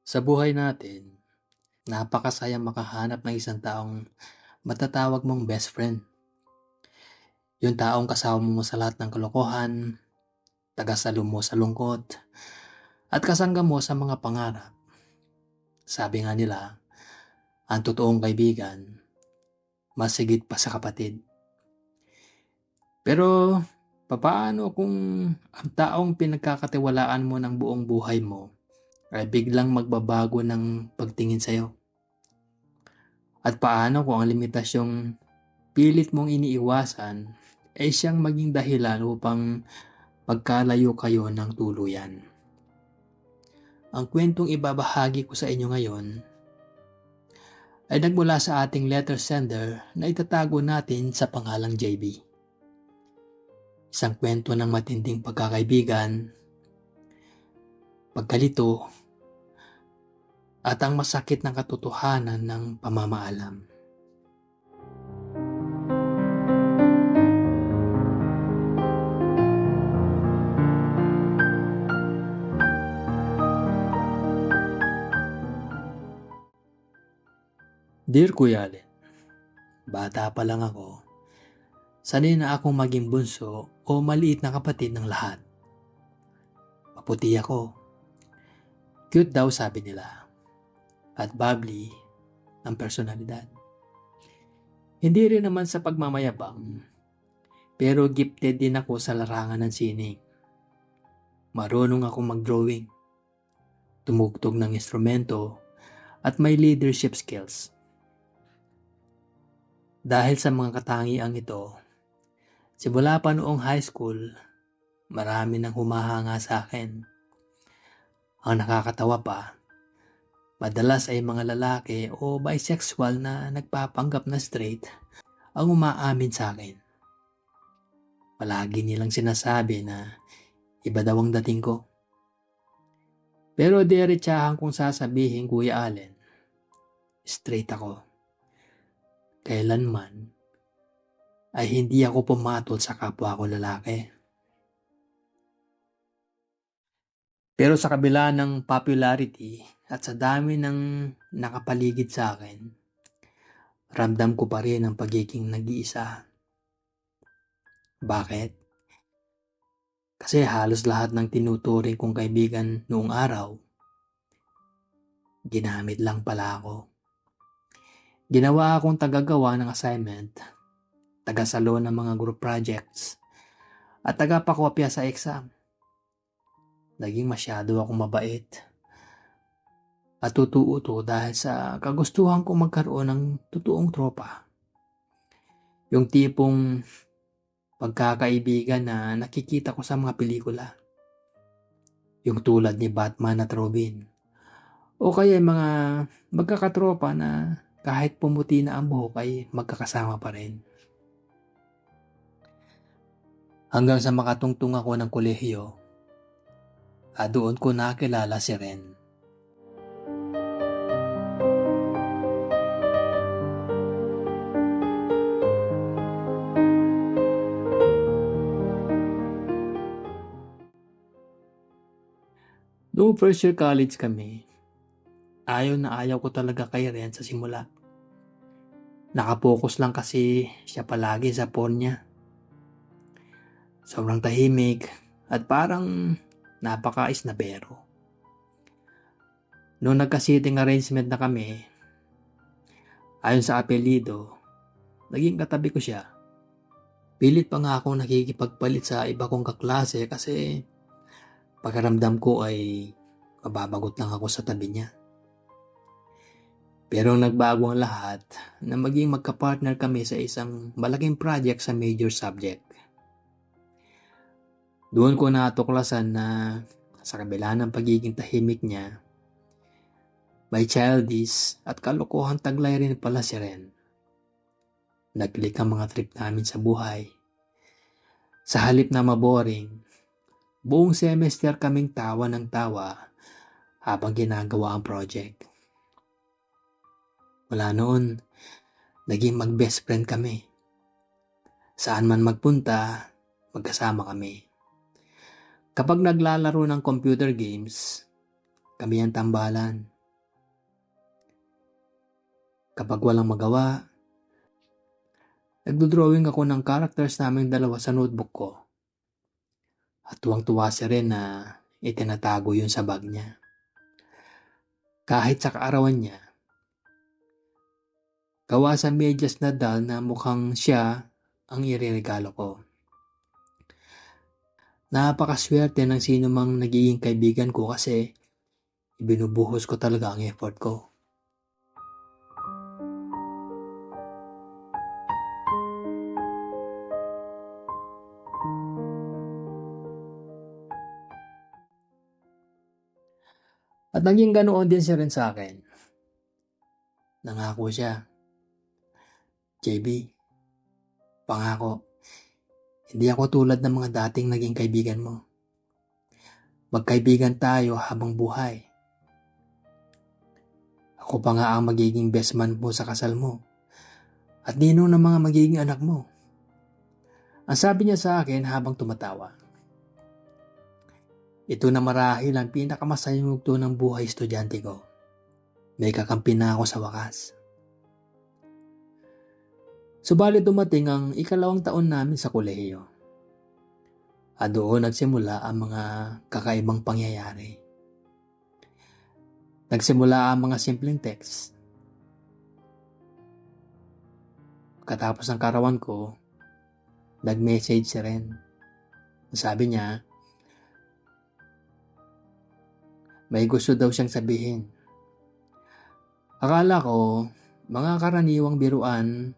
Sa buhay natin, napakasayang makahanap ng isang taong matatawag mong best friend. Yung taong kasama mo sa lahat ng kalokohan, tagasalo mo sa lungkot, at kasangga mo sa mga pangarap. Sabi nga nila, ang totoong kaibigan, mas higit pa sa kapatid. Pero, papaano kung ang taong pinagkakatiwalaan mo ng buong buhay mo ay biglang magbabago ng pagtingin sa'yo? At paano kung ang limitasyong pilit mong iniiwasan ay siyang maging dahilan upang magkalayo kayo ng tuluyan? Ang kwentong ibabahagi ko sa inyo ngayon ay nagmula sa ating letter sender na itatago natin sa pangalang JB. Isang kwento ng matinding pagkakaibigan, pagkalito, at ang masakit na katotohanan ng pamamaalam. Dear Kuya Allen, bata pa lang ako, sanay na akong maging bunso o maliit na kapatid ng lahat. Maputi ako, cute daw sabi nila, at bubbly ang personalidad. Hindi rin naman sa pagmamayabang, pero gifted din ako sa larangan ng sining. Marunong akong mag-drawing, tumugtog ng instrumento, at may leadership skills. Dahil sa mga katangiang ito, simula pa noong high school, marami nang humahanga sa akin. Ang nakakatawa pa, madalas ay mga lalaki o bisexual na nagpapanggap na straight ang umaamin sa akin. Palagi nilang sinasabi na iba daw ang dating ko. Pero diretsahan kong sasabihin, Kuya Allen, straight ako. Kailanman ay hindi ako pumatol sa kapwa ko lalaki. Pero sa kabila ng popularity at sa dami ng nakapaligid sa akin, ramdam ko pa rin ang pagiging nag-iisa. Bakit? Kasi halos lahat ng tinuturing kong kaibigan noong araw, ginamit lang pala ako. Ginawa akong tagagawa ng assignment, tagasalo ng mga group projects, at tagapakopya sa exam. Naging masyado akong mabait at tutuuto dahil sa kagustuhan kong magkaroon ng totoong tropa. Yung tipong pagkakaibigan na nakikita ko sa mga pelikula. Yung tulad ni Batman at Robin. O kaya yung mga magkakatropa na kahit pumuti na ang buhok ay magkakasama pa rin. Hanggang sa makatungtong ako ng kolehiyo, doon ko nakilala si Ren. Noong first year college kami, ayaw na ayaw ko talaga kay Ren sa simula. Nakapokus lang kasi siya palagi sa phone niya. Sobrang tahimik at parang napaka-isnabero. Noong nagka-seating arrangement na kami, ayon sa apelido, naging katabi ko siya. Pilit pa nga akong nakikipagpalit sa iba kong kaklase kasi pakiramdam ko ay mababagot lang ako sa tabi niya. Pero nagbago ang lahat na maging magka-partner kami sa isang malaking project sa major subject. Doon ko natuklasan na sa kabila ng pagiging tahimik niya, may childish at kalokohan taglay rin pala si Ren. Nag-click ang mga trip namin sa buhay. Sa halip na maboring, buong semester kaming tawa ng tawa habang ginagawa ang project. Mula noon, naging mag-best friend kami. Saan man magpunta, magkasama kami. Kapag naglalaro ng computer games, kami ang tambalan. Kapag walang magawa, nagdodrawing ako ng characters naming dalawa sa notebook ko. At tuwang-tuwa siya rin na itinatago yun sa bag niya. Kahit sa kaarawan niya, gawa sa medyas na dal na mukhang siya ang ireregalo ko. Napakaswerte ng sino mang nagiging kaibigan ko kasi ibinubuhos ko talaga ang effort ko. At naging ganoon din siya rin sa akin. Nangako siya, JB, pangako, hindi ako tulad ng mga dating naging kaibigan mo. Magkaibigan tayo habang buhay. Ako pa nga ang magiging best man mo sa kasal mo. At ninong ng mga magiging anak mo. Ang sabi niya sa akin habang tumatawa. Ito na marahil ang pinakamasayang yugto ng buhay estudyante ko. May kakampi na ako sa wakas. Subalit dumating ang ikalawang taon namin sa kolehiyo. At doon nagsimula ang mga kakaibang pangyayari. Nagsimula ang mga simpleng text. Katapos ng karawan ko, nag-message siya rin. Sabi niya, may gusto daw siyang sabihin. Akala ko, mga karaniwang biruan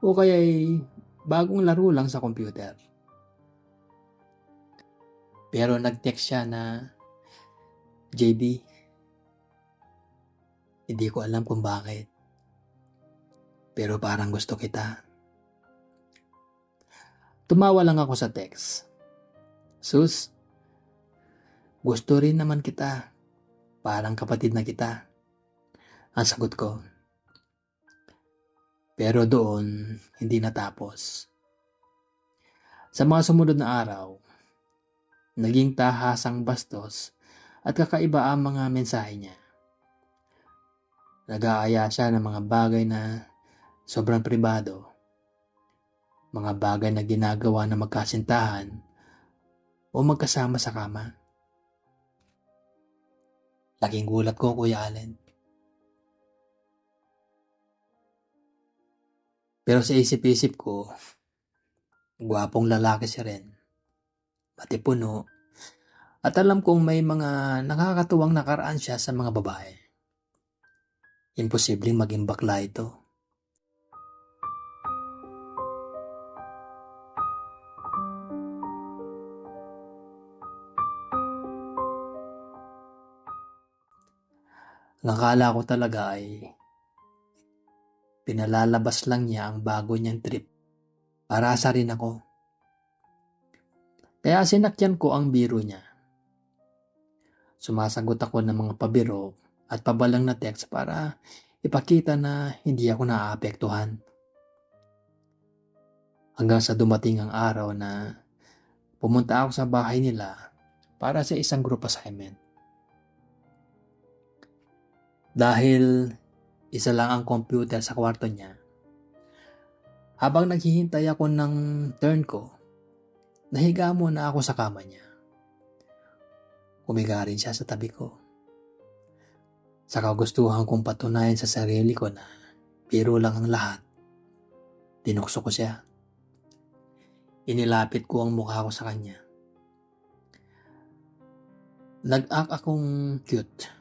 o kaya'y bagong laro lang sa computer. Pero nag-text siya na, JB, hindi ko alam kung bakit. Pero parang gusto kita. Tumawa lang ako sa text. Sus, gusto rin naman kita. Parang kapatid na kita. Ang sagot ko. Pero doon, hindi natapos. Sa mga sumunod na araw, naging tahasang bastos at kakaiba ang mga mensahe niya. Nag-aaya siya ng mga bagay na sobrang pribado. Mga bagay na ginagawa na magkasintahan o magkasama sa kama. Laking gulat ko, Kuya Allen. Pero sa isip-isip ko, gwapong lalaki siya rin. Matipuno. At alam kong may mga nakakatuwang nakaraan siya sa mga babae. Imposibleng maging bakla ito. Ang akala ko talaga ay pinalalabas lang niya ang bago niyang trip para asarin ako. Kaya sinakyan ko ang biro niya. Sumasagot ako ng mga pabiro at pabalang na text para ipakita na hindi ako naaapektuhan. Hanggang sa dumating ang araw na pumunta ako sa bahay nila para sa isang group assignment. Dahil isa lang ang computer sa kwarto niya, habang naghihintay ako ng turn ko, nahiga muna ako sa kama niya. Umiga rin siya sa tabi ko. Sa kagustuhan kong patunayan sa sarili ko na biro lang ang lahat, tinukso ko siya. Inilapit ko ang mukha ko sa kanya. Nag-act akong cute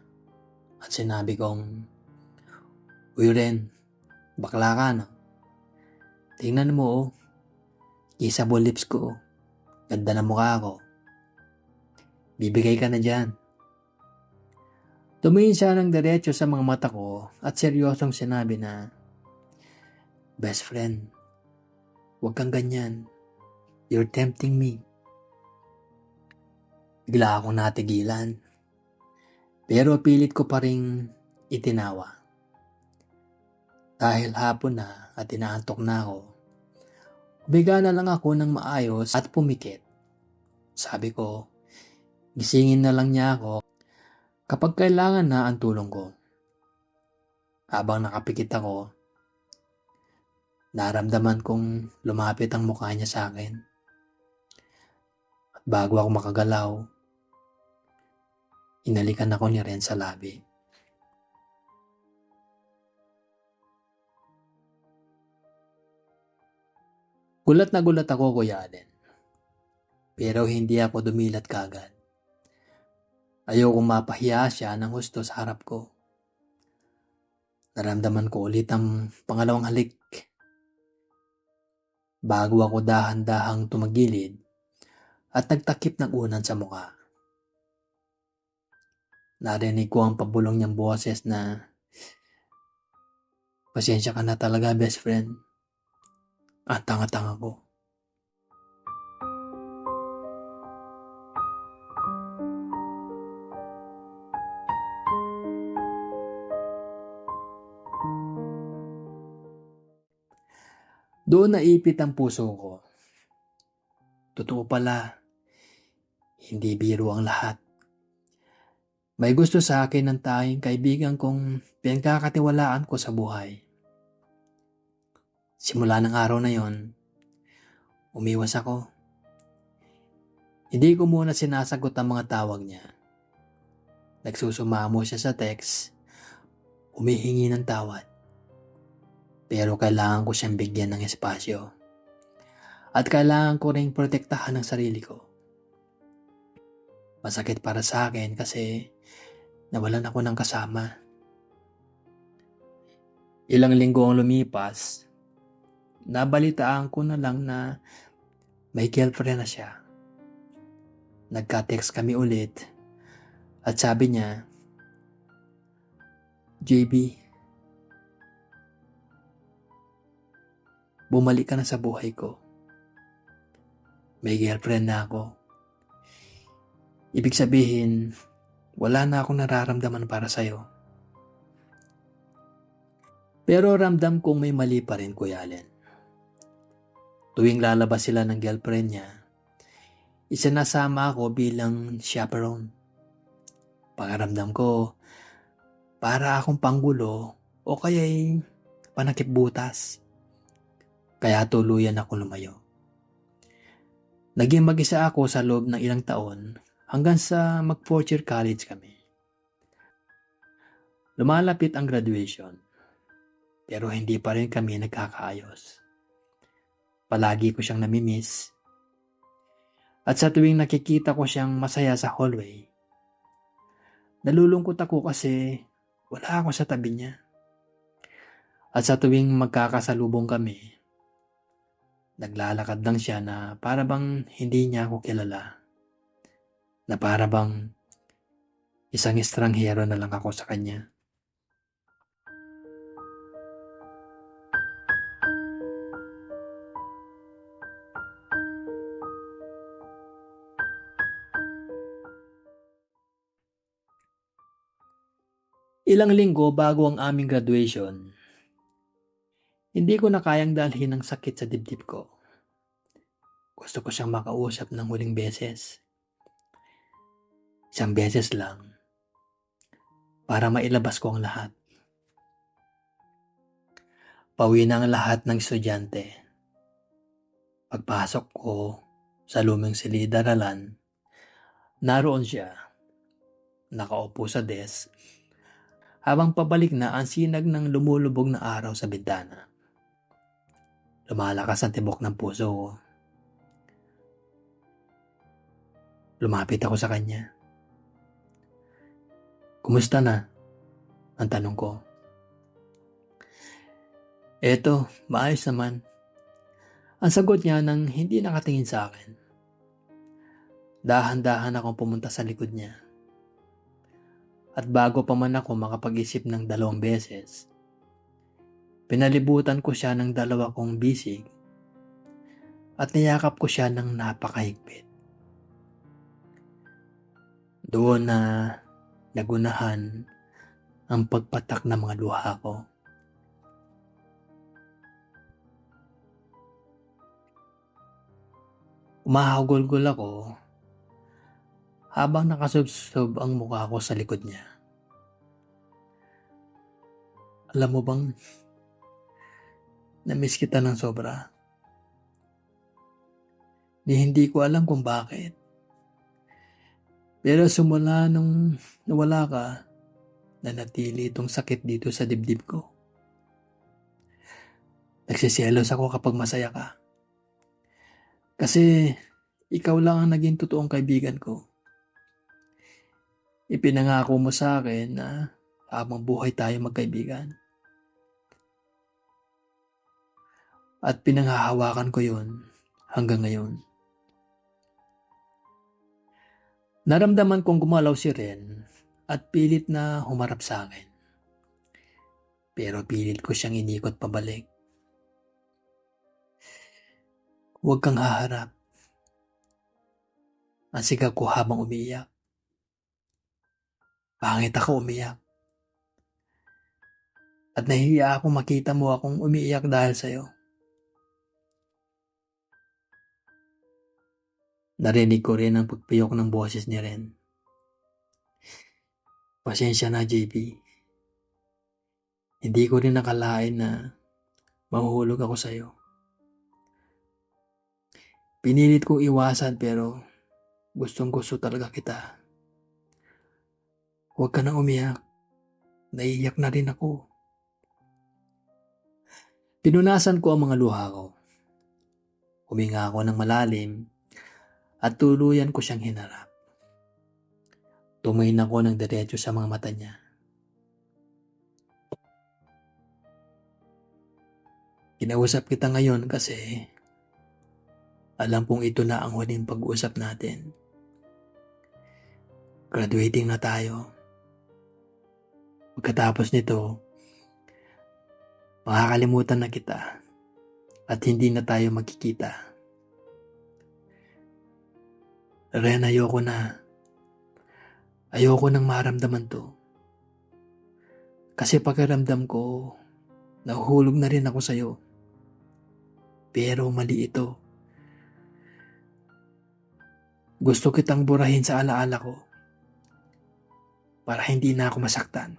at sinabi kong, "Uy Ren, bakla ka no? Tingnan mo oh, kissable lips ko oh. Ganda na mukha ko. Bibigay ka na dyan." Tumingin siya ng diretso sa mga mata ko at seryosong sinabi na, "Best friend, huwag kang ganyan. You're tempting me." Bigla akong natigilan. Pero pilit ko pa ring itinawa. Dahil hapon na at inaantok na ako, humiga na lang ako ng maayos at pumikit. Sabi ko, gisingin na lang niya ako kapag kailangan na ang tulong ko. Habang nakapikit ako, naramdaman kong lumapit ang mukha niya sa akin. At bago ako makagalaw, inalikan ako ni Ren sa labi. Gulat na gulat ako, Kuya Allen. Pero hindi ako dumilat kagad. Ayokong mapahiya siya ng husto sa harap ko. Naramdaman ko ulit ang pangalawang halik. Bago ako dahan-dahang tumagilid at nagtakip ng unan sa mukha. Narinig ko ang pabulong niyang boses na, "Pasensya ka na talaga, best friend. Ang tanga-tanga ko." Doon naipit ang puso ko. Totoo pala, hindi biro ang lahat. May gusto sa akin ng tanging kaibigan kong pinagkakatiwalaan ko sa buhay. Simula ng araw na yon, umiwas ako. Hindi ko muna sinasagot ang mga tawag niya. Nagsusumamo siya sa text, humihingi ng tawad. Pero kailangan ko siyang bigyan ng espasyo. At kailangan ko ring protektahan ang sarili ko. Masakit para sa akin kasi nawalan ako ng kasama. Ilang linggo ang lumipas, nabalitaan ko na lang na may girlfriend na siya. Nagka-text kami ulit at sabi niya, "JB, bumalik ka na sa buhay ko. May girlfriend na ako." Ibig sabihin, wala na akong nararamdaman para sa'yo. Pero ramdam kong may mali pa rin, Kuya Allen. Tuwing lalabas sila ng girlfriend niya, isinasama ako bilang chaperone. Pakiramdam ko, para akong panggulo o kaya'y panakip butas. Kaya tuluyan ako lumayo. Naging mag-isa ako sa loob ng ilang taon hanggang sa mag-fourth year college kami. Lumalapit ang graduation, pero hindi pa rin kami nagkakaayos. Palagi ko siyang namimiss. At sa tuwing nakikita ko siyang masaya sa hallway, nalulungkot ako kasi wala ako sa tabi niya. At sa tuwing magkakasalubong kami, naglalakad lang siya na para bang hindi niya ako kilala. Na para bang isang estranghero na lang ako sa kanya. Ilang linggo bago ang aming graduation, hindi ko na kayang dalhin ang sakit sa dibdib ko. Gusto ko siyang makausap ng huling beses. Isang beses lang para mailabas ko ang lahat. Pauwi na ang lahat ng estudyante. Pagpasok ko sa lumang silid-aralan, naroon siya, nakaupo sa desk, habang pabalik na ang sinag ng lumulubog na araw sa bintana. Lumalakas ang tibok ng puso ko. Lumapit ako sa kanya. "Kumusta na?" ang tanong ko. "Eto, maayos naman." Ang sagot niya nang hindi nakatingin sa akin. Dahan-dahan akong pumunta sa likod niya. At bago pa man ako makapag-isip ng 2 beses, pinalibutan ko siya ng 2 kong bisig at niyakap ko siya ng napakahigpit. Doon na nagunahan ang pagpatak ng mga luha ko. Umahagulgol ako habang nakasubsob ang mukha ko sa likod niya. Alam mo bang, na-miss kita ng sobra. Hindi ko alam kung bakit. Pero simula nung nawala ka, nanatili itong sakit dito sa dibdib ko. Nagsiselos ako kapag masaya ka. Kasi ikaw lang ang naging totoong kaibigan ko. Ipinangako mo sa akin na habang buhay tayo magkaibigan. At pinanghahawakan ko yun hanggang ngayon. Naramdaman kong gumalaw si Ren at pilit na humarap sa akin. Pero pilit ko siyang inikot pabalik. Huwag kang haharap. Ang sigaw ko habang umiiyak. Pangit ako umiyak. At nahihiya ako makita mo akong umiiyak dahil sa'yo. Narinig ko rin ang pagpiyok ng boses ni Ren. Pasensya na, JB. Hindi ko rin nakalain na mahuhulog ako sa'yo. Pinilit kong iwasan pero gustong gusto talaga kita. Huwag ka na umiyak. Naiiyak na rin ako. Pinunasan ko ang mga luha ko. Huminga ako ng malalim at tuluyan ko siyang hinarap. Tumingin ako ng diretso sa mga mata niya. Kinausap kita ngayon kasi alam kong ito na ang huling pag-uusap natin. Graduating na tayo. Pagkatapos nito, makakalimutan na kita at hindi na tayo magkikita. Ren, ayoko na. Ayoko nang maramdaman to. Kasi pakiramdam ko, nahuhulog na rin ako sa'yo. Pero mali ito. Gusto kitang burahin sa alaala ko para hindi na ako masaktan.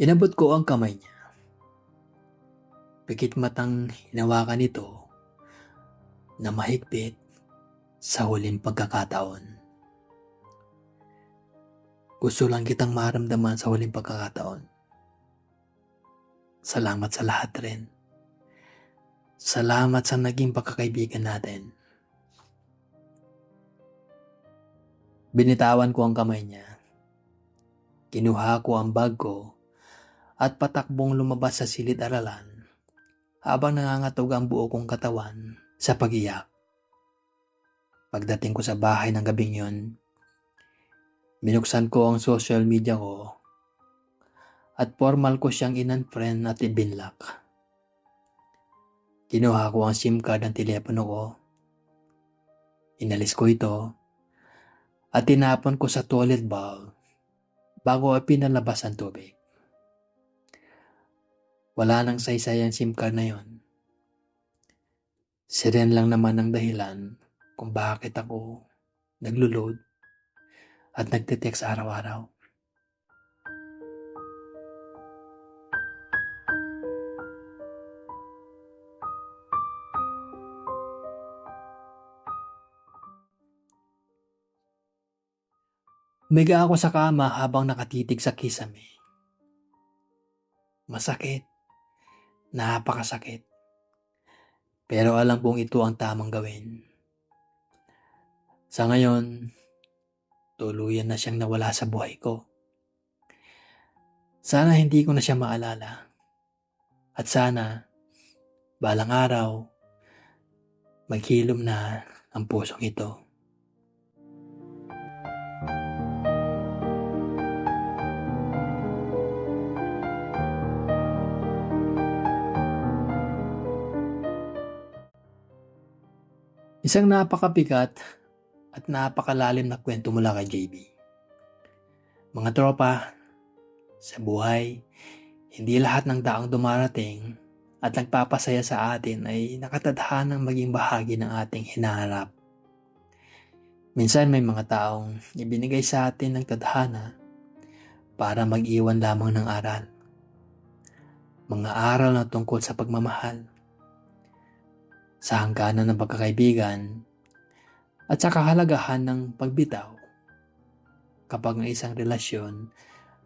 Inabot ko ang kamay niya. Pikit matang hinawakan ito na mahigpit sa huling pagkakataon. Gusto lang kitang maramdaman sa huling pagkakataon. Salamat sa lahat rin. Salamat sa naging pagkakaibigan natin. Binitawan ko ang kamay niya. Kinuha ko ang bag ko at patakbong lumabas sa silid-aralan habang nangangatog ang buo kong katawan sa pag-iyak. Pagdating ko sa bahay ng gabing yon, binuksan ko ang social media ko at formal ko siyang in-unfriend at ibinlock. Kinuha ko ang SIM card ng telepono ko. Inalis ko ito at tinapon ko sa toilet bowl bago pinalabas ang tubig. Wala nang saysay ang SIM card na yon. Si Ren lang naman ang dahilan kung bakit ako naglo-load at nagte-text araw-araw. Umiga ako sa kama habang nakatitig sa kisame. Masakit. Napakasakit. Pero alam kong ito ang tamang gawin. Sa ngayon, tuluyan na siyang nawala sa buhay ko. Sana hindi ko na siya maalala. At sana, balang araw, maghilom na ang pusong ito. Isang napakabigat at napakalalim na kwento mula kay JB. Mga tropa, sa buhay, hindi lahat ng taong dumarating at nagpapasaya sa atin ay nakatadhanang maging bahagi ng ating hinaharap. Minsan may mga taong ibinigay sa atin ng tadhana para mag-iwan lamang ng aral. Mga aral na tungkol sa pagmamahal, sa hangganan ng pagkakaibigan, at sa kahalagahan ng pagbitaw kapag ang isang relasyon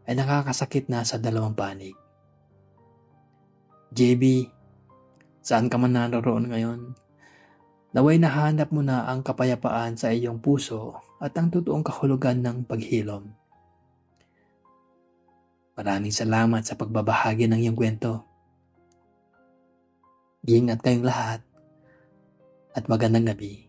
ay nakakasakit na sa dalawang panig. JB, saan ka man naroon ngayon, naway nahanap mo na ang kapayapaan sa iyong puso at ang totoong kahulugan ng paghilom. Maraming salamat sa pagbabahagi ng iyong kwento. Iingat kayong lahat at magandang gabi.